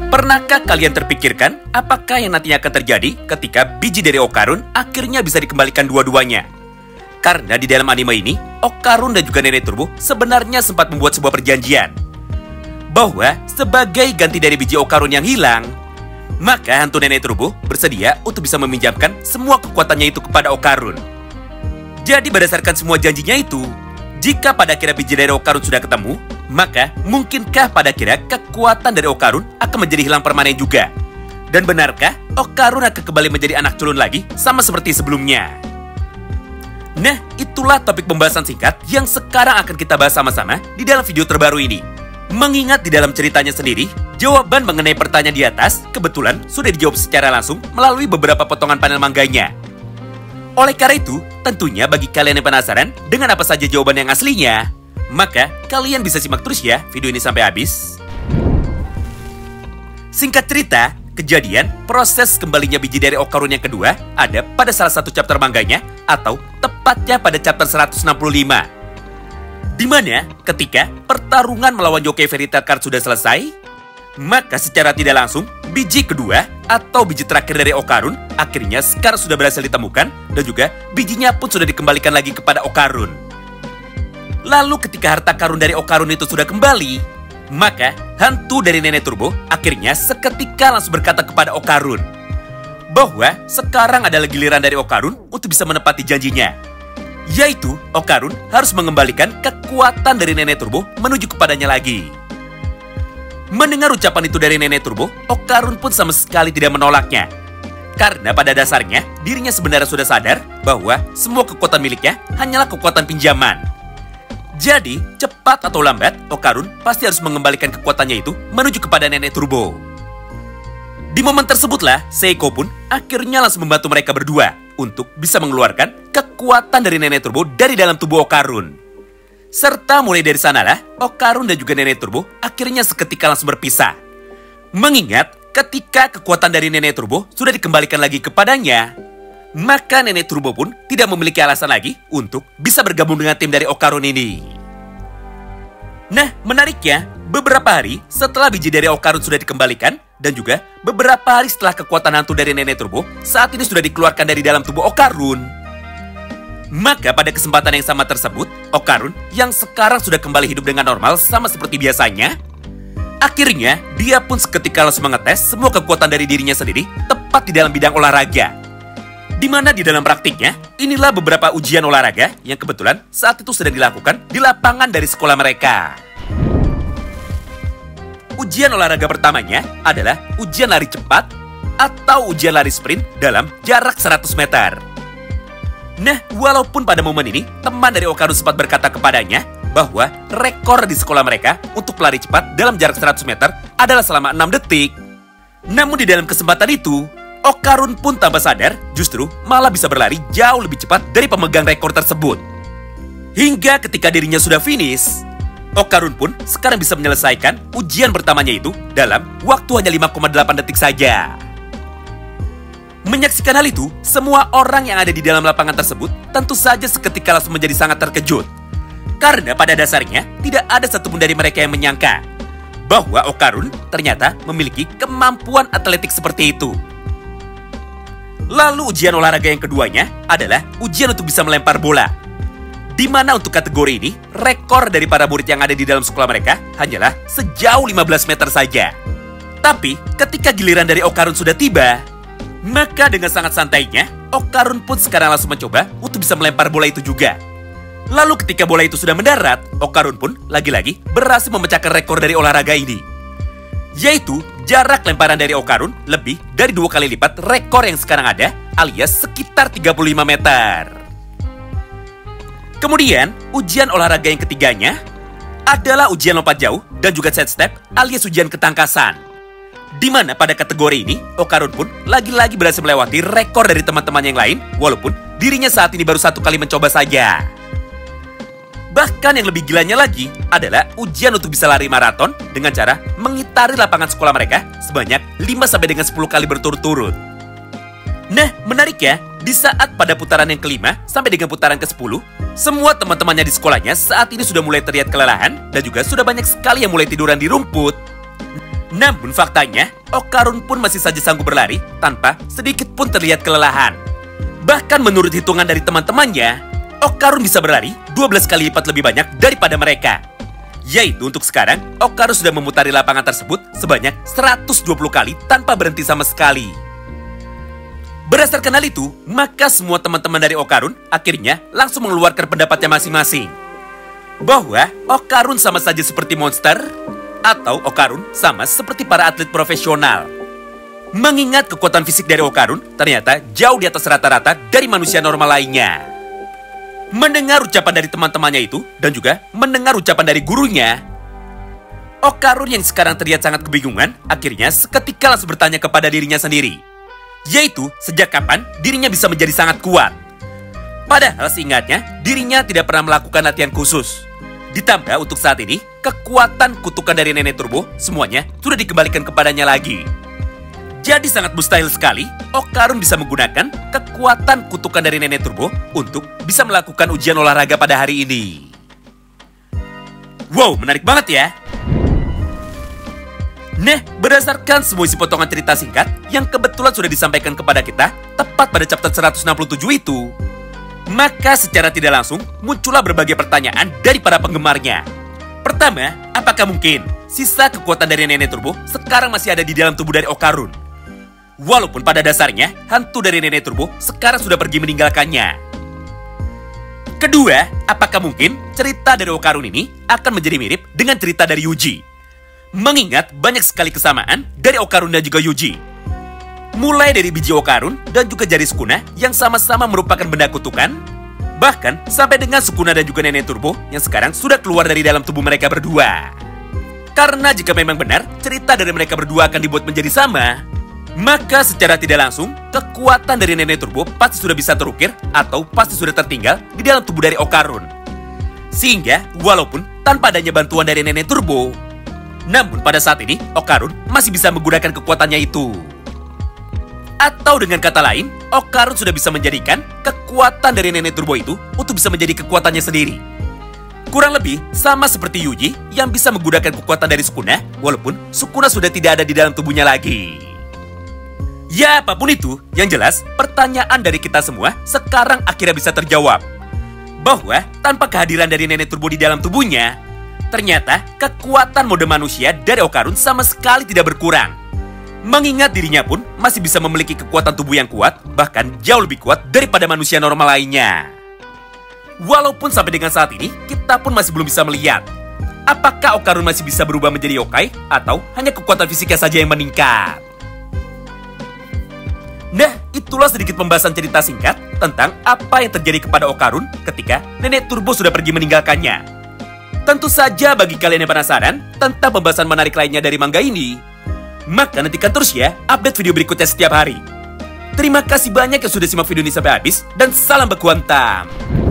Pernahkah kalian terpikirkan apakah yang nantinya akan terjadi ketika biji dari Okarun akhirnya bisa dikembalikan dua-duanya? Karena di dalam anime ini, Okarun dan juga Nenek Turbo sebenarnya sempat membuat sebuah perjanjian bahwa sebagai ganti dari biji Okarun yang hilang, maka hantu Nenek Turbo bersedia untuk bisa meminjamkan semua kekuatannya itu kepada Okarun. Jadi berdasarkan semua janjinya itu, jika pada akhirnya biji dari Okarun sudah ketemu, maka mungkinkah pada akhirnya kekuatan dari Okarun akan menjadi hilang permanen juga? Dan benarkah Okarun akan kembali menjadi anak culun lagi sama seperti sebelumnya? Nah, itulah topik pembahasan singkat yang sekarang akan kita bahas sama-sama di dalam video terbaru ini. Mengingat di dalam ceritanya sendiri, jawaban mengenai pertanyaan di atas kebetulan sudah dijawab secara langsung melalui beberapa potongan panel mangganya. Oleh karena itu, tentunya bagi kalian yang penasaran dengan apa saja jawaban yang aslinya, maka kalian bisa simak terus ya video ini sampai habis. Singkat cerita, kejadian proses kembalinya biji dari Okarun yang kedua ada pada salah satu chapter mangganya atau tepatnya pada chapter 165. Di mana ketika pertarungan melawan Yokai Fairy Tail Card sudah selesai, maka secara tidak langsung biji kedua atau biji terakhir dari Okarun akhirnya sekarang sudah berhasil ditemukan dan juga bijinya pun sudah dikembalikan lagi kepada Okarun. Lalu ketika harta karun dari Okarun itu sudah kembali, maka hantu dari Nenek Turbo akhirnya seketika langsung berkata kepada Okarun bahwa sekarang adalah giliran dari Okarun untuk bisa menepati janjinya, yaitu Okarun harus mengembalikan kekuatan dari Nenek Turbo menuju kepadanya lagi. Mendengar ucapan itu dari Nenek Turbo, Okarun pun sama sekali tidak menolaknya. Karena pada dasarnya, dirinya sebenarnya sudah sadar bahwa semua kekuatan miliknya hanyalah kekuatan pinjaman. Jadi, cepat atau lambat, Okarun pasti harus mengembalikan kekuatannya itu menuju kepada Nenek Turbo. Di momen tersebutlah, Seiko pun akhirnya langsung membantu mereka berdua untuk bisa mengeluarkan kekuatan dari Nenek Turbo dari dalam tubuh Okarun. Serta mulai dari sanalah, Okarun dan juga Nenek Turbo akhirnya seketika langsung berpisah. Mengingat ketika kekuatan dari Nenek Turbo sudah dikembalikan lagi kepadanya, maka Nenek Turbo pun tidak memiliki alasan lagi untuk bisa bergabung dengan tim dari Okarun ini. Nah, menariknya, beberapa hari setelah biji dari Okarun sudah dikembalikan, dan juga beberapa hari setelah kekuatan hantu dari Nenek Turbo saat ini sudah dikeluarkan dari dalam tubuh Okarun, maka pada kesempatan yang sama tersebut, Okarun yang sekarang sudah kembali hidup dengan normal sama seperti biasanya, akhirnya dia pun seketika langsung mengetes semua kekuatan dari dirinya sendiri tepat di dalam bidang olahraga. Di mana di dalam praktiknya, inilah beberapa ujian olahraga yang kebetulan saat itu sedang dilakukan di lapangan dari sekolah mereka. Ujian olahraga pertamanya adalah ujian lari cepat atau ujian lari sprint dalam jarak 100 meter. Nah, walaupun pada momen ini, teman dari Okarun sempat berkata kepadanya bahwa rekor di sekolah mereka untuk pelari cepat dalam jarak 100 meter adalah selama 6 detik. Namun di dalam kesempatan itu, Okarun pun tanpa sadar justru malah bisa berlari jauh lebih cepat dari pemegang rekor tersebut. Hingga ketika dirinya sudah finish, Okarun pun sekarang bisa menyelesaikan ujian pertamanya itu dalam waktu hanya 5,8 detik saja. Menyaksikan hal itu, semua orang yang ada di dalam lapangan tersebut tentu saja seketika langsung menjadi sangat terkejut. Karena pada dasarnya, tidak ada satupun dari mereka yang menyangka bahwa Okarun ternyata memiliki kemampuan atletik seperti itu. Lalu ujian olahraga yang keduanya adalah ujian untuk bisa melempar bola. Di mana untuk kategori ini, rekor dari para murid yang ada di dalam sekolah mereka hanyalah sejauh 15 meter saja. Tapi ketika giliran dari Okarun sudah tiba, maka dengan sangat santainya, Okarun pun sekarang langsung mencoba untuk bisa melempar bola itu juga. Lalu ketika bola itu sudah mendarat, Okarun pun lagi-lagi berhasil memecahkan rekor dari olahraga ini. Yaitu jarak lemparan dari Okarun lebih dari 2 kali lipat rekor yang sekarang ada, alias sekitar 35 meter. Kemudian, ujian olahraga yang ketiganya adalah ujian lompat jauh dan juga side step alias ujian ketangkasan. Di mana pada kategori ini, Okarun pun lagi-lagi berhasil melewati rekor dari teman-teman yang lain, walaupun dirinya saat ini baru 1 kali mencoba saja. Bahkan yang lebih gilanya lagi adalah ujian untuk bisa lari maraton dengan cara mengitari lapangan sekolah mereka sebanyak 5 sampai dengan 10 kali berturut-turut. Nah, menarik ya, di saat pada putaran yang kelima sampai dengan putaran ke-10, semua teman-temannya di sekolahnya saat ini sudah mulai terlihat kelelahan dan juga sudah banyak sekali yang mulai tiduran di rumput. Namun faktanya, Okarun pun masih saja sanggup berlari tanpa sedikit pun terlihat kelelahan. Bahkan menurut hitungan dari teman-temannya, Okarun bisa berlari 12 kali lipat lebih banyak daripada mereka. Yaitu untuk sekarang, Okarun sudah memutari lapangan tersebut sebanyak 120 kali tanpa berhenti sama sekali. Berdasarkan hal itu, maka semua teman-teman dari Okarun akhirnya langsung mengeluarkan pendapatnya masing-masing. Bahwa Okarun sama saja seperti monster, atau Okarun sama seperti para atlet profesional. Mengingat kekuatan fisik dari Okarun ternyata jauh di atas rata-rata dari manusia normal lainnya. Mendengar ucapan dari teman-temannya itu, dan juga mendengar ucapan dari gurunya, Okarun yang sekarang terlihat sangat kebingungan, akhirnya seketika langsung bertanya kepada dirinya sendiri. Yaitu, sejak kapan dirinya bisa menjadi sangat kuat? Padahal seingatnya, dirinya tidak pernah melakukan latihan khusus. Ditambah untuk saat ini, kekuatan kutukan dari Nenek Turbo semuanya sudah dikembalikan kepadanya lagi. Jadi sangat mustahil sekali Okarun bisa menggunakan kekuatan kutukan dari Nenek Turbo untuk bisa melakukan ujian olahraga pada hari ini. Wow, menarik banget ya! Nah, berdasarkan semua isi potongan cerita singkat yang kebetulan sudah disampaikan kepada kita tepat pada chapter 167 itu, maka secara tidak langsung muncullah berbagai pertanyaan dari para penggemarnya. Pertama, apakah mungkin sisa kekuatan dari Nenek Turbo sekarang masih ada di dalam tubuh dari Okarun? Walaupun pada dasarnya hantu dari Nenek Turbo sekarang sudah pergi meninggalkannya. Kedua, apakah mungkin cerita dari Okarun ini akan menjadi mirip dengan cerita dari Yuji? Mengingat banyak sekali kesamaan dari Okarun dan juga Yuji. Mulai dari biji Okarun dan juga jari Sukuna yang sama-sama merupakan benda kutukan, bahkan sampai dengan Sukuna dan juga Nenek Turbo yang sekarang sudah keluar dari dalam tubuh mereka berdua. Karena jika memang benar cerita dari mereka berdua akan dibuat menjadi sama, maka secara tidak langsung kekuatan dari Nenek Turbo pasti sudah bisa terukir atau pasti sudah tertinggal di dalam tubuh dari Okarun. Sehingga walaupun tanpa adanya bantuan dari Nenek Turbo, namun pada saat ini Okarun masih bisa menggunakan kekuatannya itu. Atau dengan kata lain, Okarun sudah bisa menjadikan kekuatan dari Nenek Turbo itu untuk bisa menjadi kekuatannya sendiri. Kurang lebih sama seperti Yuji yang bisa menggunakan kekuatan dari Sukuna, walaupun Sukuna sudah tidak ada di dalam tubuhnya lagi. Ya, apapun itu, yang jelas pertanyaan dari kita semua sekarang akhirnya bisa terjawab. Bahwa tanpa kehadiran dari Nenek Turbo di dalam tubuhnya, ternyata kekuatan mode manusia dari Okarun sama sekali tidak berkurang. Mengingat dirinya pun masih bisa memiliki kekuatan tubuh yang kuat, bahkan jauh lebih kuat daripada manusia normal lainnya. Walaupun sampai dengan saat ini, kita pun masih belum bisa melihat apakah Okarun masih bisa berubah menjadi yokai atau hanya kekuatan fisiknya saja yang meningkat. Nah, itulah sedikit pembahasan cerita singkat tentang apa yang terjadi kepada Okarun ketika Nenek Turbo sudah pergi meninggalkannya. Tentu saja bagi kalian yang penasaran tentang pembahasan menarik lainnya dari manga ini, maka nantikan terus ya update video berikutnya setiap hari. Terima kasih banyak yang sudah simak video ini sampai habis, dan salam baku hantam!